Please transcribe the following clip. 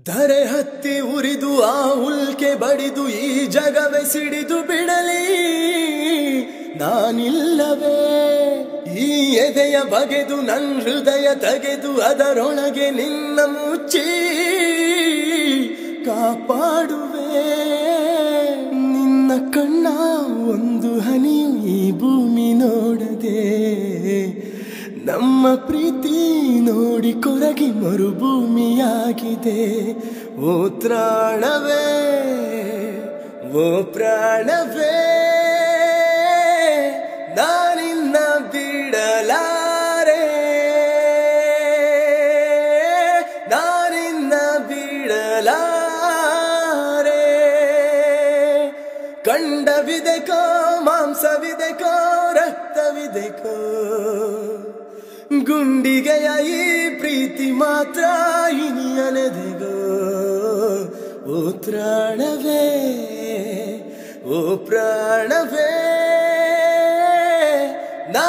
ಧರೆ ಹತ್ತಿ ಉರಿದು ಆ ಉಲ್ಕೆ ಬಡಿದು ಈ ಜಗವೇ ಸಿಡಿದು ಬಿಡಲಿ ನಾನಿಲ್ಲವೇ ಈ ಎದೆಯ ಬಗೆದು ನನ್ನ ಹೃದಯ ತೆಗೆದು ಅದರೊಳಗೆ ನಿನ್ನ ಮುಚ್ಚಿ ಕಾಪಾಡುವೆ ನಿನ್ನ ಕಣ್ಣ ಒಂದು ಹನಿಯು ಈ ಭೂಮಿ ನೋಡದೆ ನಮ್ಮ ಪ್ರೀತಿ ನೋಡಿ ಕೊರಗಿ ಮರುಭೂಮಿಯಾಗಿದೆ ಓ ತ್ರಾಣವೇ ಓ ಪ್ರಾಣವೇ ನಾನಿನ್ನ ಬಿಡಲಾರೆ ನಾನಿನ್ನ ಬಿಡಲಾರೆ ಕಂಡವಿದೆಕೋ ಮಾಂಸವಿದೆಕೋ ರಕ್ತವಿದೆಕೋ ಗುಂಡಿಗೆಯ ಈ ಪ್ರೀತಿ ಮಾತ್ರ ಇನಿಯಲೆದೆಗೋ ಓ ತ್ರಾಣವೇ ಓ ಪ್ರಾಣವೇ ನಾ